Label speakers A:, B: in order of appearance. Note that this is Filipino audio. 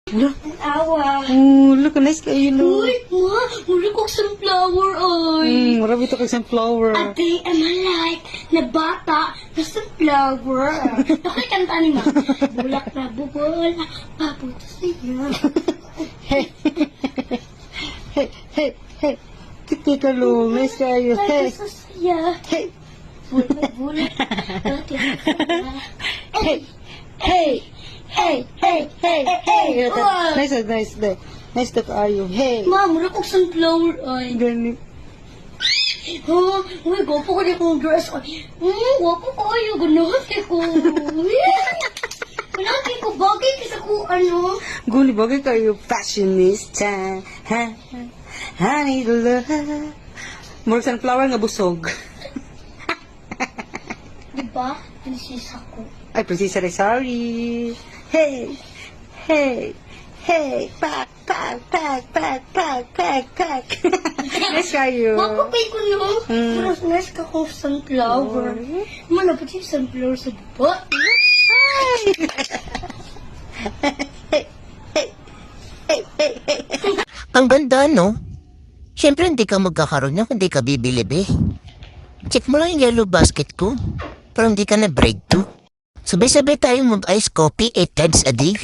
A: Look.
B: Awa.
A: Oh, look, nice kayo, no?
B: Uy, ma, muli ko sunflower, ay.
A: Marami ito kay sunflower.
B: A day am alive na bata na sunflower. Nakikanta ni ma. Bulak na bubula, papunta sa'yo.
A: Hey, hey, hey. Titi ka, lo. Nice kayo. Hey,
B: Papunta sa'yo.
A: hey,
B: Bulak,
A: hey, hey, hey, hey, hey, hey.
B: Wow.
A: Nice, nice, nice. Nice to kayo. Hey.
B: Ma, muli ko sunflower, ay.
A: Ganit.
B: Ha? Uy, gwapo ko na kong dress. Gwapo ko ayo. Ganati ko. Ganati ko. Bagay kasi ko, ano.
A: Guli bagay kayo. Fashionista. Ha? Honey, love. More sunflower nga busog.
B: Diba? Prinsesa ko.
A: Ay, Prinsesa sorry. Hey, hey, hey. Pak, pak, pak, pak, pak, pak, pak. Nice kayo.
B: Gwapo pa ko, no?
A: Mm.
B: Pero nice ka kong sunflower. Malapit yung sunflower sa baba.
A: Ay.
C: Ang ganda, no? Siyempre, hindi ka magkakaroon niya kung hindi ka bibili, be. Check mo lang yung yellow basket ko. Parang hindi ka na break to. Sabay-sabay tayo mag-ice coffee 8 times a day.